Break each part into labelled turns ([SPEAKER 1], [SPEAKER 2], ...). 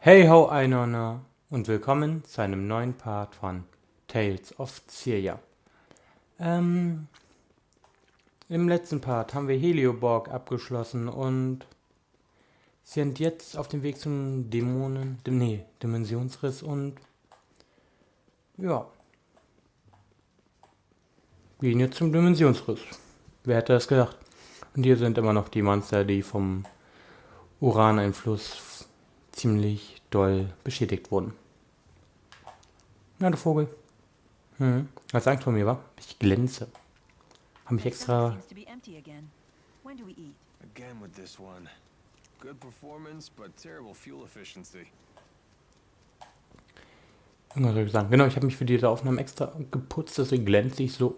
[SPEAKER 1] Hey ho Einhörner und willkommen zu einem neuen Part von Tales of Xillia. Im letzten Part haben wir Helioborg abgeschlossen und sind jetzt auf dem Weg zum Dimensionsriss und ja, gehen jetzt zum Dimensionsriss. Wer hätte das gedacht? Und hier sind immer noch die Monster, die vom Uraneinfluss ziemlich doll beschädigt wurden. Na du Vogel. Hast Angst vor mir, wa? Ich glänze. Hab mich extra...
[SPEAKER 2] Again with this one. Good performance, but terrible fuel efficiency.
[SPEAKER 1] Irgendwas soll ich sagen. Genau, ich habe mich für diese Aufnahmen extra geputzt, deswegen glänze ich so.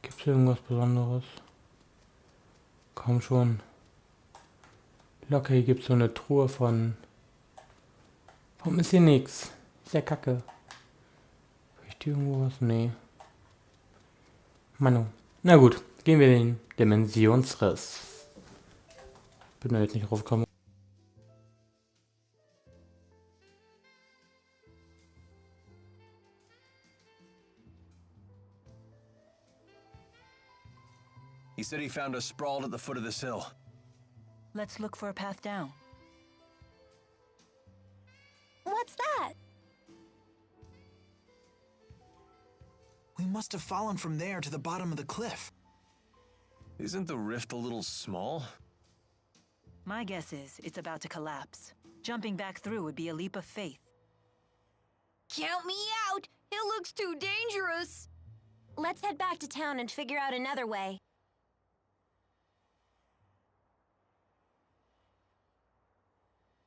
[SPEAKER 1] Gibt's hier irgendwas Besonderes? Komm schon. Locker, hier gibt's so eine Truhe von... Warum ist hier nichts? Ist ja kacke. Riecht hier irgendwo was? Nee. Manu. Na gut, gehen wir den Dimensionsriss. Bin da jetzt nicht raufgekommen.
[SPEAKER 2] He said he found us sprawled at the foot of this hill.
[SPEAKER 3] Let's look for a path down.
[SPEAKER 4] What's that?
[SPEAKER 5] We must have fallen from there to the bottom of the cliff.
[SPEAKER 2] Isn't the rift a little small?
[SPEAKER 3] My guess is it's about to collapse. Jumping back through would be a leap of faith.
[SPEAKER 4] Count me out! It looks too dangerous! Let's head back to town and figure out another way.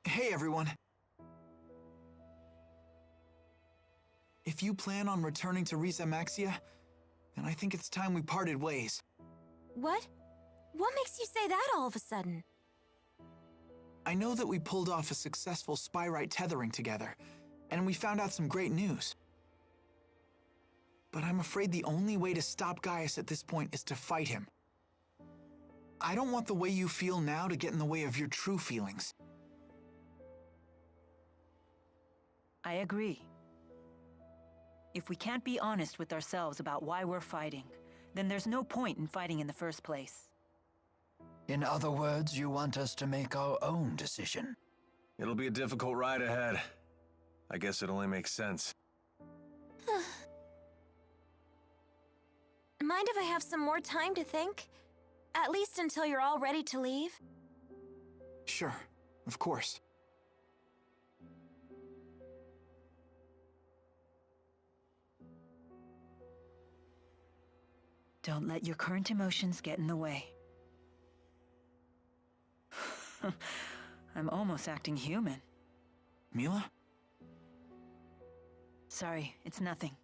[SPEAKER 5] Hey, everyone. If you plan on returning to Risa Maxia, then I think it's time we parted ways.
[SPEAKER 4] What? What makes you say that all of a sudden?
[SPEAKER 5] I know that we pulled off a successful spyrite tethering together, and we found out some great news. But I'm afraid the only way to stop Gaius at this point is to fight him. I don't want the way you feel now to get in the way of your true feelings.
[SPEAKER 3] I agree. If we can't be honest with ourselves about why we're fighting, then there's no point in fighting in the first place.
[SPEAKER 6] In other words, you want us to make our own decision.
[SPEAKER 2] It'll be a difficult ride ahead. I guess it only makes sense.
[SPEAKER 4] Mind if I have some more time to think? At least until you're all ready to leave?
[SPEAKER 5] Sure, of course.
[SPEAKER 3] Don't let your current emotions get in the way. I'm almost acting human.
[SPEAKER 5] Mila?
[SPEAKER 3] Sorry, it's nothing.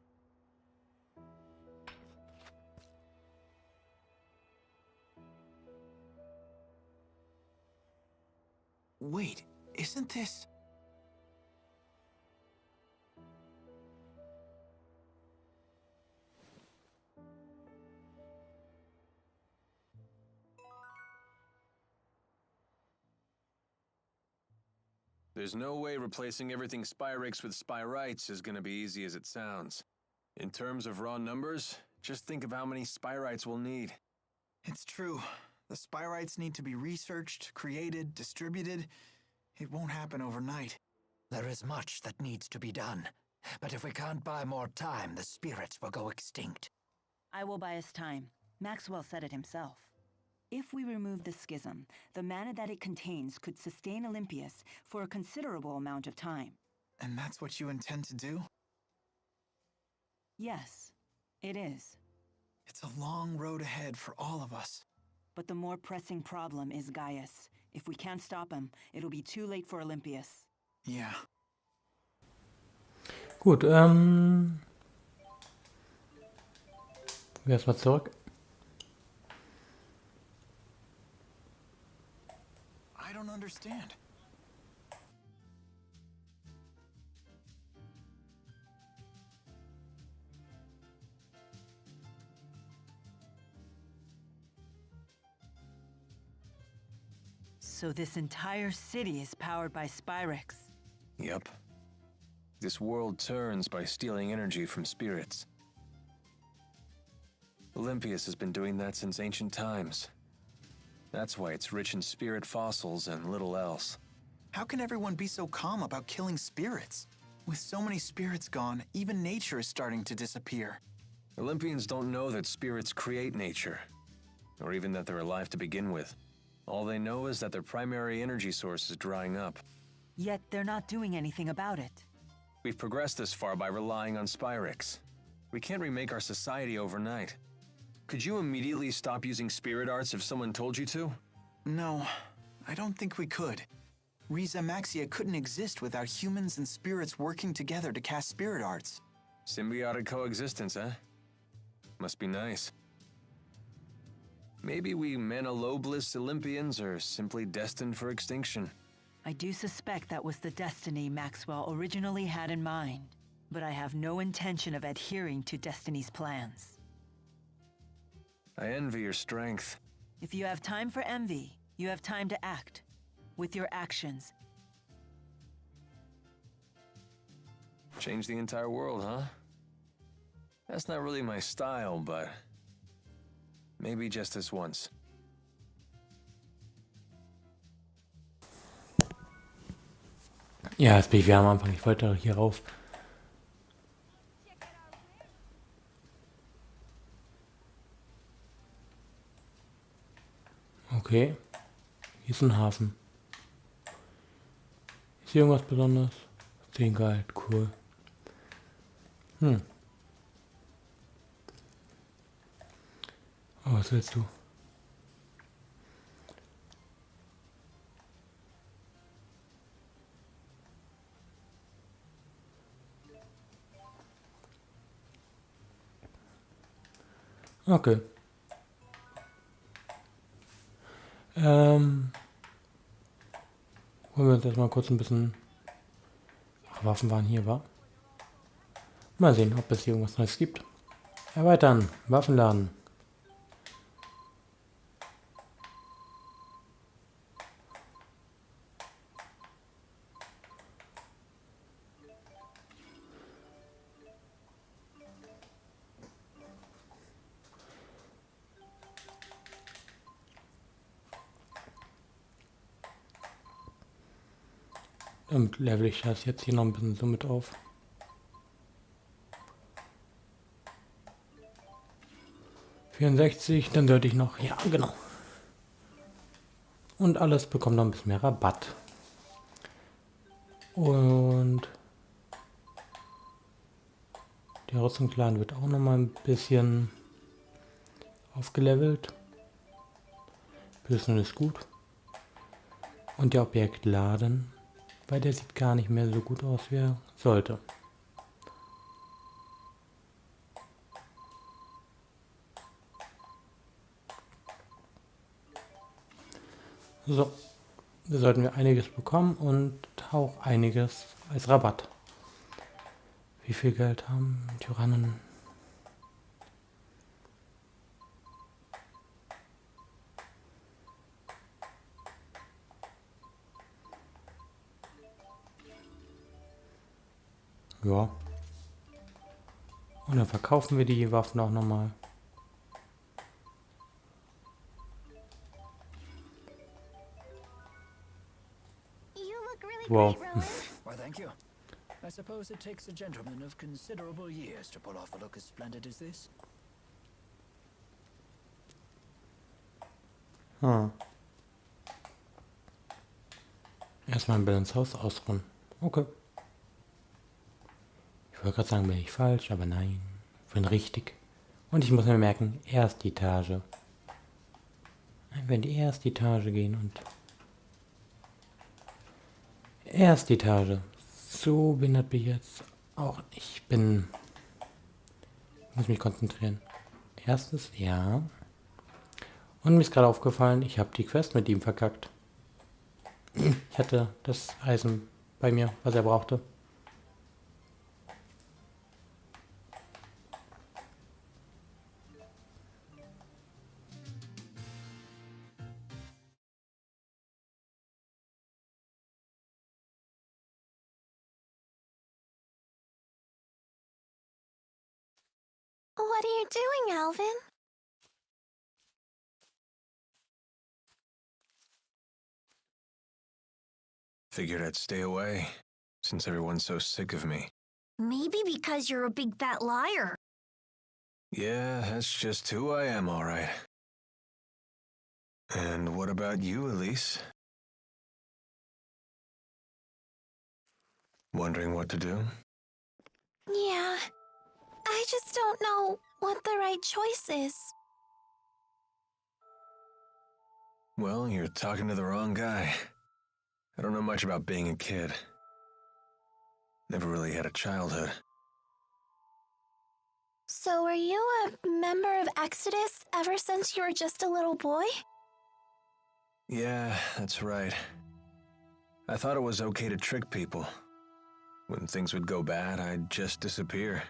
[SPEAKER 5] Wait, isn't this...
[SPEAKER 2] There's no way replacing everything Spyrix with Spyrites is gonna be easy as it sounds. In terms of raw numbers, just think of how many Spyrites we'll need.
[SPEAKER 5] It's true. The Spyrites need to be researched, created, distributed. It won't happen overnight.
[SPEAKER 6] There is much that needs to be done. But if we can't buy more time, the spirits will go extinct.
[SPEAKER 3] I will buy us time. Maxwell said it himself. If we remove the schism, the mana that it contains could sustain Olympius for a considerable amount of time.
[SPEAKER 5] And that's what you intend to do?
[SPEAKER 3] Yes, it is.
[SPEAKER 5] It's a long road ahead for all of us.
[SPEAKER 3] But the more pressing problem is Gaius. If we can't stop him, it'll be too late for Olympius.
[SPEAKER 5] Yeah.
[SPEAKER 1] Gut, erstmal zurück.
[SPEAKER 5] I don't understand.
[SPEAKER 3] So this entire city is powered by Spyrex.
[SPEAKER 2] Yep. This world turns by stealing energy from spirits. Olympias has been doing that since ancient times. That's why it's rich in spirit fossils and little else.
[SPEAKER 5] How can everyone be so calm about killing spirits? With so many spirits gone, even nature is starting to disappear.
[SPEAKER 2] Olympians don't know that spirits create nature, or even that they're alive to begin with. All they know is that their primary energy source is drying up.
[SPEAKER 3] Yet they're not doing anything about it.
[SPEAKER 2] We've progressed this far by relying on Spyrex. We can't remake our society overnight. Could you immediately stop using spirit arts if someone told you to?
[SPEAKER 5] No, I don't think we could. Riza Maxia couldn't exist without humans and spirits working together to cast spirit arts.
[SPEAKER 2] Symbiotic coexistence, eh? Must be nice. Maybe we Manalobless Olympians are simply destined for extinction.
[SPEAKER 3] I do suspect that was the destiny Maxwell originally had in mind, but I have no intention of adhering to Destiny's plans.
[SPEAKER 2] I envy your strength.
[SPEAKER 3] If you have time for envy, you have time to act. With your actions.
[SPEAKER 2] Change the entire world, huh? That's not really my style, but maybe just this once.
[SPEAKER 1] Ja, jetzt bin ich wieder am Anfang. Ich wollte hier rauf. Okay. Hier ist ein Hafen. Ist hier irgendwas Besonderes? 10 Gehalt, cool. Oh, was willst du? Okay. Wollen wir uns erstmal kurz ein bisschen... Ach, Waffen waren hier, wa? Mal sehen, ob es hier irgendwas Neues gibt. Erweitern. Waffenladen. Und level ich das jetzt hier noch ein bisschen so mit auf. $64, dann sollte ich noch, ja genau. Und alles bekommt noch ein bisschen mehr Rabatt. Und der Rüstungsladen wird auch noch mal ein bisschen aufgelevelt. Bisschen ist gut. Und der Objektladen, weil der sieht gar nicht mehr so gut aus, wie er sollte. So, da sollten wir einiges bekommen und auch einiges als Rabatt. Wie viel Geld haben Tyrannen? Ja. Und dann verkaufen wir die Waffen auch nochmal.
[SPEAKER 4] You look really
[SPEAKER 1] Wow.
[SPEAKER 4] great, Rowan.
[SPEAKER 6] Why, thank you. I suppose it takes a gentleman of considerable years to pull off a look as splendid as this.
[SPEAKER 1] Erstmal ein Balance-Haus ausruhen. Okay. Ich wollte gerade sagen, bin ich falsch, aber nein. Ich bin richtig. Und ich muss mir merken, erste Etage. Wenn wir in die erste Etage gehen und... Erste Etage. So behindert bin ich jetzt auch. Ich muss mich konzentrieren. Erstes, ja. Und mir ist gerade aufgefallen, ich habe die Quest mit ihm verkackt. Ich hatte das Eisen bei mir, was er brauchte.
[SPEAKER 4] What are you doing, Alvin?
[SPEAKER 2] Figured I'd stay away, since everyone's so sick of me.
[SPEAKER 4] Maybe because you're a big fat liar.
[SPEAKER 2] Yeah, that's just who I am, all right. And what about you, Elise? Wondering what to do?
[SPEAKER 4] Yeah, I just don't know what the right choice is.
[SPEAKER 2] Well, you're talking to the wrong guy. I don't know much about being a kid. Never really had a childhood.
[SPEAKER 4] So were you a member of Exodus ever since you were just a little boy?
[SPEAKER 2] Yeah, that's right. I thought it was okay to trick people. When things would go bad, I'd just disappear.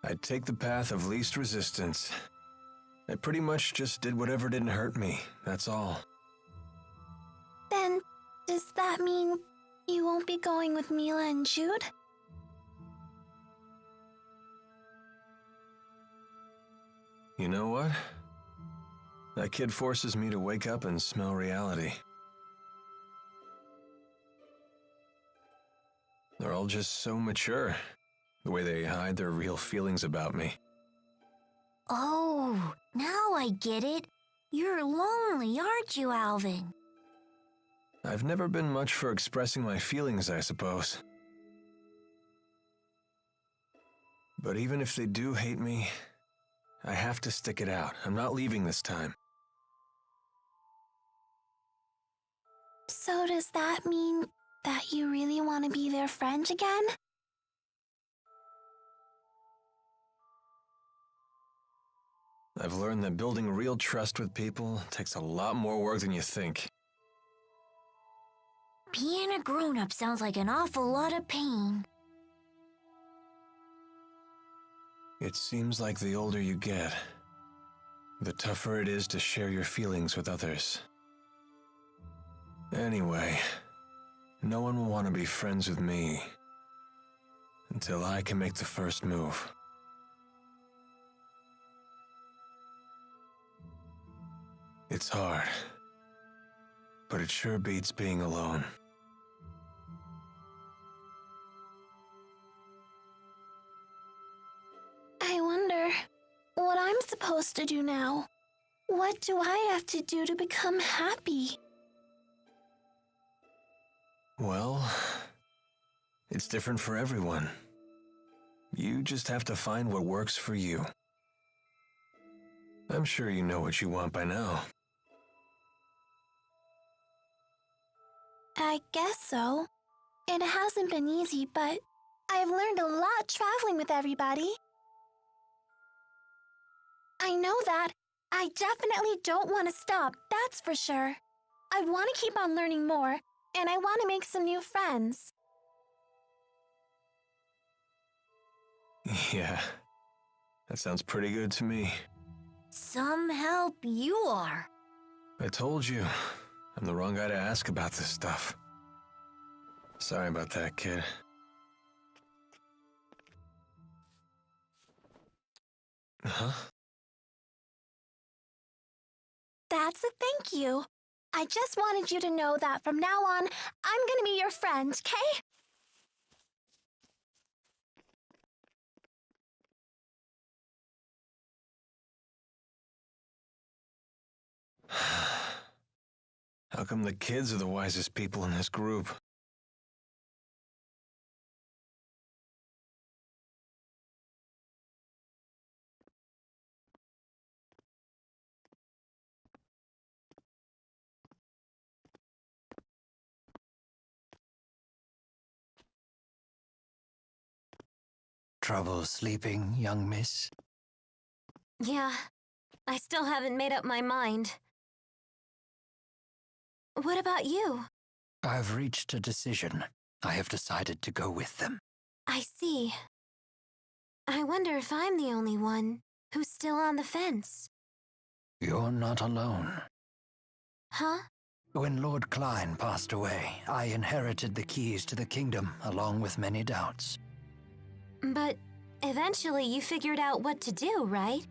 [SPEAKER 2] I'd take the path of least resistance. I pretty much just did whatever didn't hurt me, that's all.
[SPEAKER 4] Then, does that mean you won't be going with Mila and Jude?
[SPEAKER 2] You know what? That kid forces me to wake up and smell reality. They're all just so mature, the way they hide their real feelings about me.
[SPEAKER 4] Oh, now I get it. You're lonely, aren't you, Alvin?
[SPEAKER 2] I've never been much for expressing my feelings, I suppose. But even if they do hate me, I have to stick it out. I'm not leaving this time.
[SPEAKER 4] So does that mean that you really want to be their friend again?
[SPEAKER 2] I've learned that building real trust with people takes a lot more work than you think.
[SPEAKER 4] Being a grown-up sounds like an awful lot of pain.
[SPEAKER 2] It seems like the older you get, the tougher it is to share your feelings with others. Anyway, no one will want to be friends with me until I can make the first move. It's hard, but it sure beats being alone.
[SPEAKER 4] I wonder what I'm supposed to do now. What do I have to do to become happy?
[SPEAKER 2] Well, it's different for everyone. You just have to find what works for you. I'm sure you know what you want by now.
[SPEAKER 4] I guess so. It hasn't been easy, but I've learned a lot traveling with everybody. I know that. I definitely don't want to stop, that's for sure. I want to keep on learning more, and I want to make some new friends.
[SPEAKER 2] Yeah, that sounds pretty good to me.
[SPEAKER 4] Some help you are.
[SPEAKER 2] I told you, I'm the wrong guy to ask about this stuff. Sorry about that, kid. Huh?
[SPEAKER 4] That's a thank you. I just wanted you to know that from now on, I'm gonna be your friend, okay?
[SPEAKER 2] How come the kids are the wisest people in this group?
[SPEAKER 6] Trouble sleeping, young miss?
[SPEAKER 4] Yeah, I still haven't made up my mind. What about you?
[SPEAKER 6] I've reached a decision. I have decided to go with them.
[SPEAKER 4] I see. I wonder if I'm the only one who's still on the fence.
[SPEAKER 6] You're not alone.
[SPEAKER 4] Huh?
[SPEAKER 6] When Lord Klein passed away, I inherited the keys to the kingdom along with many doubts.
[SPEAKER 7] But eventually you figured out what to do, right?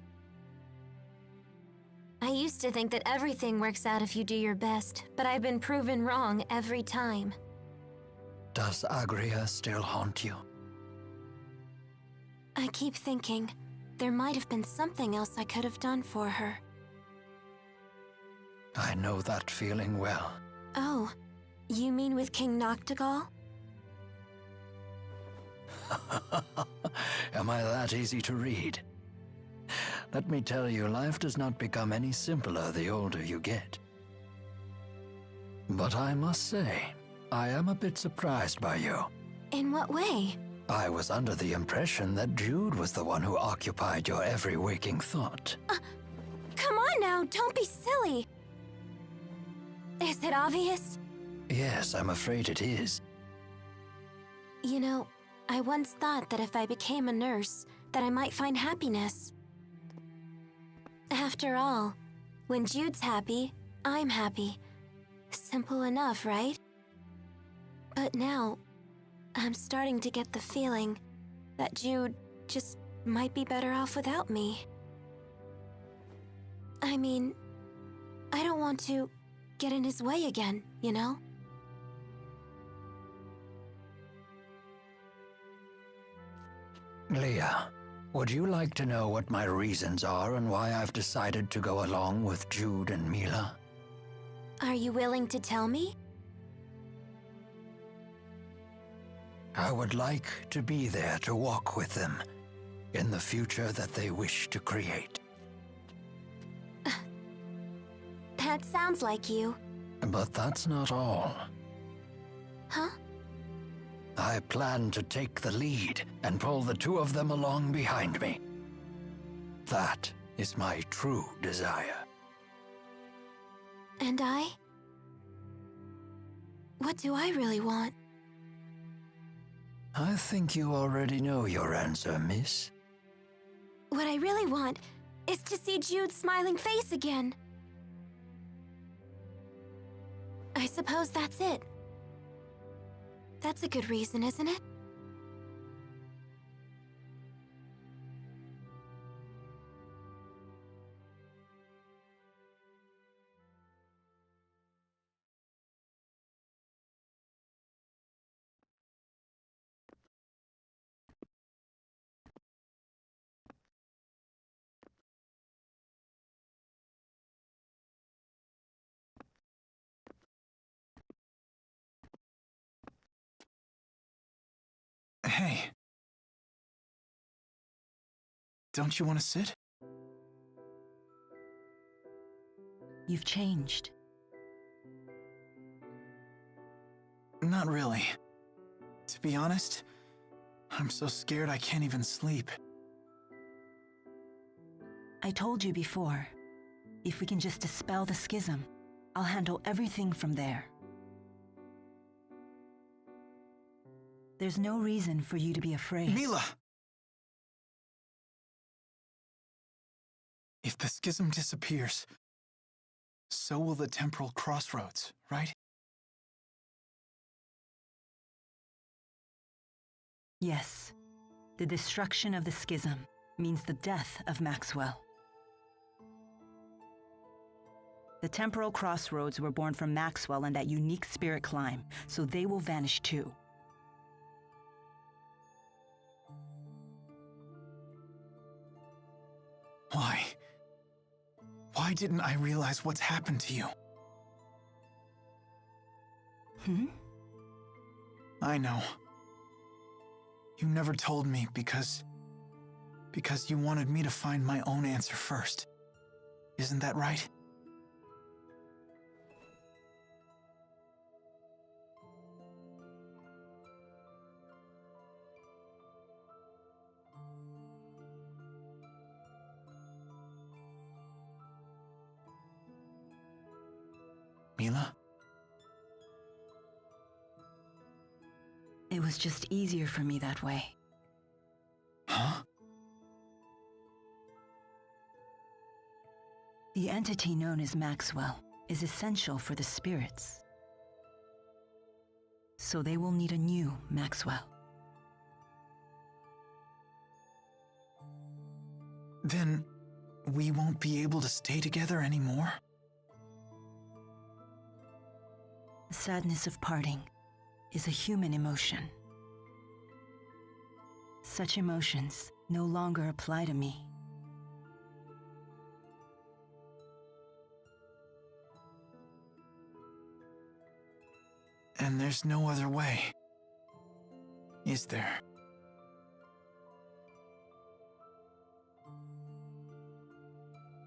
[SPEAKER 7] I used to think that everything works out if you do your best, but I've been proven wrong every time.
[SPEAKER 6] Does Agria still haunt you?
[SPEAKER 7] I keep thinking there might have been something else I could have done for her.
[SPEAKER 6] I know that feeling well.
[SPEAKER 7] Oh, you mean with King Noctigal?
[SPEAKER 6] Am I that easy to read? Let me tell you, life does not become any simpler the older you get. But I must say, I am a bit surprised by you.
[SPEAKER 7] In what way?
[SPEAKER 6] I was under the impression that Jude was the one who occupied your every waking thought.
[SPEAKER 7] Come on now, don't be silly. Is it obvious?
[SPEAKER 6] Yes, I'm afraid it is.
[SPEAKER 7] You know, I once thought that if I became a nurse, that I might find happiness. After all, when Jude's happy, I'm happy. Simple enough, right? But now, I'm starting to get the feeling that Jude just might be better off without me. I mean, I don't want to get in his way again, you know?
[SPEAKER 6] Leah, would you like to know what my reasons are and why I've decided to go along with Jude and Mila?
[SPEAKER 7] Are you willing to tell me?
[SPEAKER 6] I would like to be there to walk with them in the future that they wish to create.
[SPEAKER 7] That sounds like you.
[SPEAKER 6] But that's not all.
[SPEAKER 7] Huh?
[SPEAKER 6] I plan to take the lead and pull the two of them along behind me. That is my true desire.
[SPEAKER 7] And I? What do I really want?
[SPEAKER 6] I think you already know your answer, miss.
[SPEAKER 7] What I really want is to see Jude's smiling face again. I suppose that's it. That's a good reason, isn't it?
[SPEAKER 5] Hey. Don't you want to sit?
[SPEAKER 3] You've changed.
[SPEAKER 5] Not really. To be honest, I'm so scared I can't even sleep.
[SPEAKER 3] I told you before, if we can just dispel the schism, I'll handle everything from there. There's no reason for you to be afraid.
[SPEAKER 5] Mila! If the schism disappears, so will the temporal crossroads, right?
[SPEAKER 3] Yes. The destruction of the schism means the death of Maxwell. The temporal crossroads were born from Maxwell and that unique spirit climb, so they will vanish too.
[SPEAKER 5] Why? Why didn't I realize what's happened to you? I know. You never told me because you wanted me to find my own answer first. Isn't that right? Mila?
[SPEAKER 3] It was just easier for me that way.
[SPEAKER 5] Huh?
[SPEAKER 3] The entity known as Maxwell is essential for the spirits. So they will need a new Maxwell.
[SPEAKER 5] Then we won't be able to stay together anymore?
[SPEAKER 3] The sadness of parting is a human emotion. Such emotions no longer apply to me.
[SPEAKER 5] And there's no other way, is there?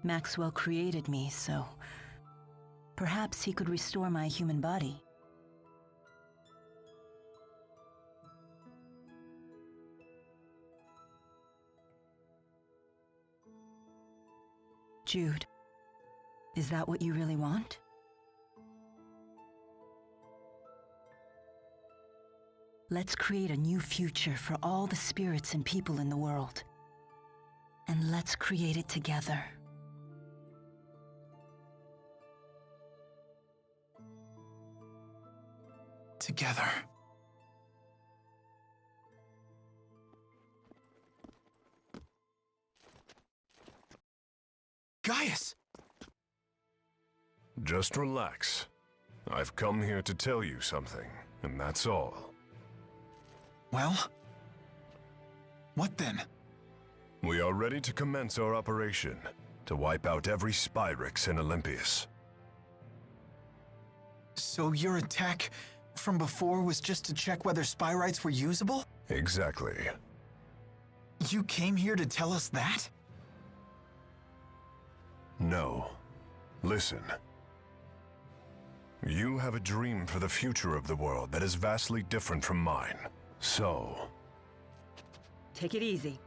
[SPEAKER 3] Maxwell created me, so perhaps he could restore my human body. Jude, is that what you really want? Let's create a new future for all the spirits and people in the world. And let's create it together.
[SPEAKER 5] Together. Gaius!
[SPEAKER 8] Just relax. I've come here to tell you something, and that's all.
[SPEAKER 5] Well? What then?
[SPEAKER 8] We are ready to commence our operation, to wipe out every Spyrix in Olympias.
[SPEAKER 5] So your attack from before was just to check whether Spyrites were usable?
[SPEAKER 8] Exactly.
[SPEAKER 5] You came here to tell us that?
[SPEAKER 8] No. Listen. You have a dream for the future of the world that is vastly different from mine. So...
[SPEAKER 3] Take it easy.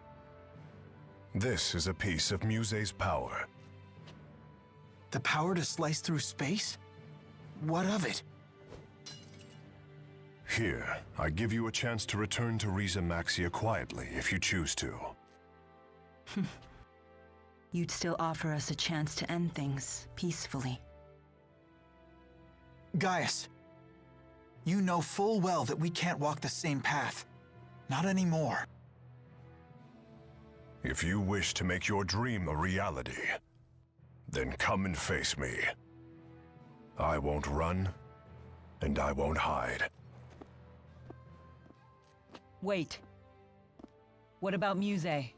[SPEAKER 8] this is a piece of Muse's power.
[SPEAKER 5] The power to slice through space? What of it?
[SPEAKER 8] Here, I give you a chance to return to Riza Maxia quietly if you choose to.
[SPEAKER 3] You'd still offer us a chance to end things peacefully.
[SPEAKER 5] Gaius, you know full well that we can't walk the same path. Not anymore.
[SPEAKER 8] If you wish to make your dream a reality, then come and face me. I won't run, and I won't hide.
[SPEAKER 3] Wait. What about Muse?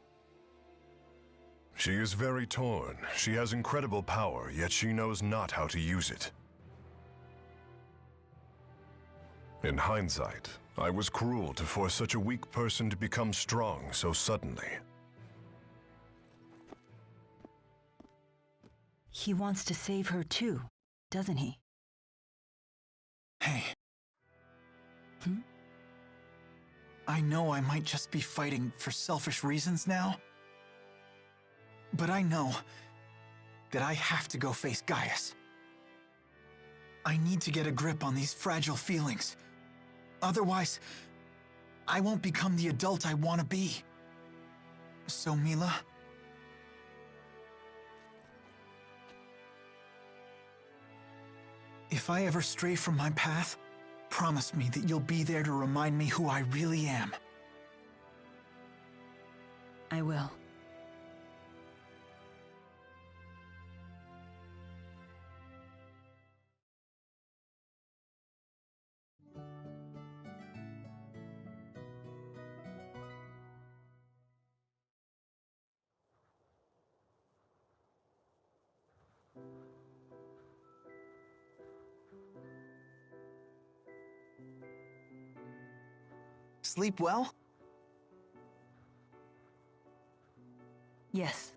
[SPEAKER 8] She is very torn. She has incredible power, yet she knows not how to use it. In hindsight, I was cruel to force such a weak person to become strong so suddenly.
[SPEAKER 3] He wants to save her too, doesn't he?
[SPEAKER 5] Hey. I know I might just be fighting for selfish reasons now, but I know that I have to go face Gaius. I need to get a grip on these fragile feelings. Otherwise, I won't become the adult I want to be. So, Mila? If I ever stray from my path, promise me that you'll be there to remind me who I really am.
[SPEAKER 3] I will.
[SPEAKER 5] Sleep well?
[SPEAKER 3] Yes.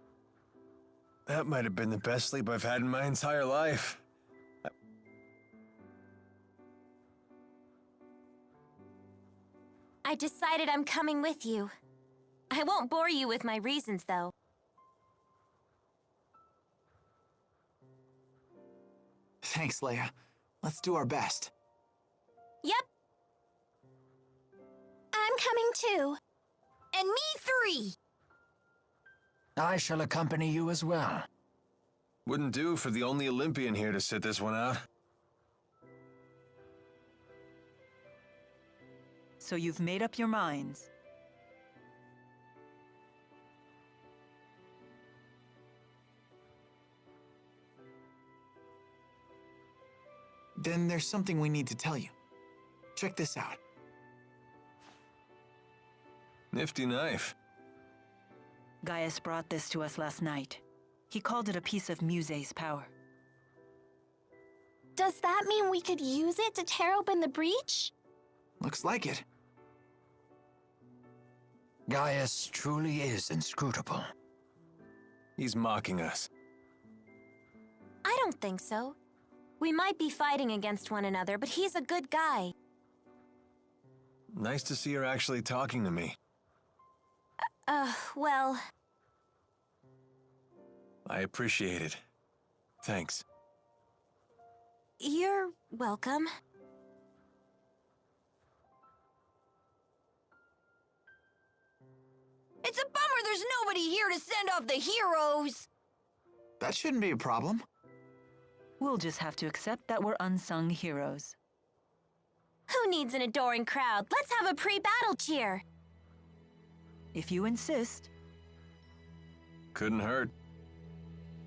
[SPEAKER 2] That might have been the best sleep I've had in my entire life.
[SPEAKER 7] I decided I'm coming with you. I won't bore you with my reasons, though.
[SPEAKER 5] Thanks, Leia. Let's do our best.
[SPEAKER 7] Yep.
[SPEAKER 4] I'm coming too.
[SPEAKER 7] And me 3!
[SPEAKER 6] I shall accompany you as well.
[SPEAKER 2] Wouldn't do for the only Olympian here to sit this one out.
[SPEAKER 3] So you've made up your minds.
[SPEAKER 5] Then there's something we need to tell you. Check this out.
[SPEAKER 2] Nifty knife.
[SPEAKER 3] Gaius brought this to us last night. He called it a piece of Muse's power.
[SPEAKER 4] Does that mean we could use it to tear open the breach?
[SPEAKER 5] Looks like it.
[SPEAKER 6] Gaius truly is inscrutable.
[SPEAKER 2] He's mocking us.
[SPEAKER 7] I don't think so. We might be fighting against one another, but he's a good guy.
[SPEAKER 2] Nice to see her actually talking to me.
[SPEAKER 7] Well...
[SPEAKER 2] I appreciate it. Thanks.
[SPEAKER 7] You're welcome.
[SPEAKER 9] It's a bummer there's nobody here to send off the heroes!
[SPEAKER 5] That shouldn't be a problem.
[SPEAKER 3] We'll just have to accept that we're unsung heroes.
[SPEAKER 7] Who needs an adoring crowd? Let's have a pre-battle cheer!
[SPEAKER 3] If you insist.
[SPEAKER 2] Couldn't hurt.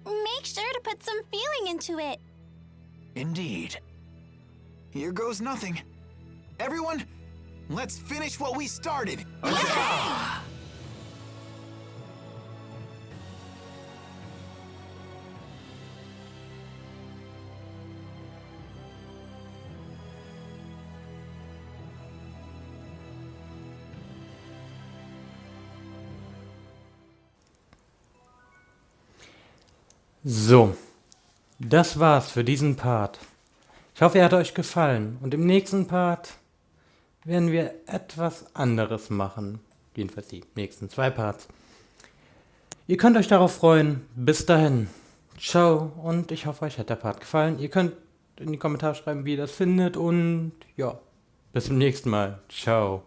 [SPEAKER 4] Make sure to put some feeling into it.
[SPEAKER 6] Indeed.
[SPEAKER 5] Here goes nothing. Everyone, let's finish what we started.
[SPEAKER 1] So, das war's für diesen Part. Ich hoffe, er hat euch gefallen. Und im nächsten Part werden wir etwas anderes machen. Jedenfalls die nächsten 2 Parts. Ihr könnt euch darauf freuen. Bis dahin. Ciao. Und ich hoffe, euch hat der Part gefallen. Ihr könnt in die Kommentare schreiben, wie ihr das findet. Und ja, bis zum nächsten Mal. Ciao.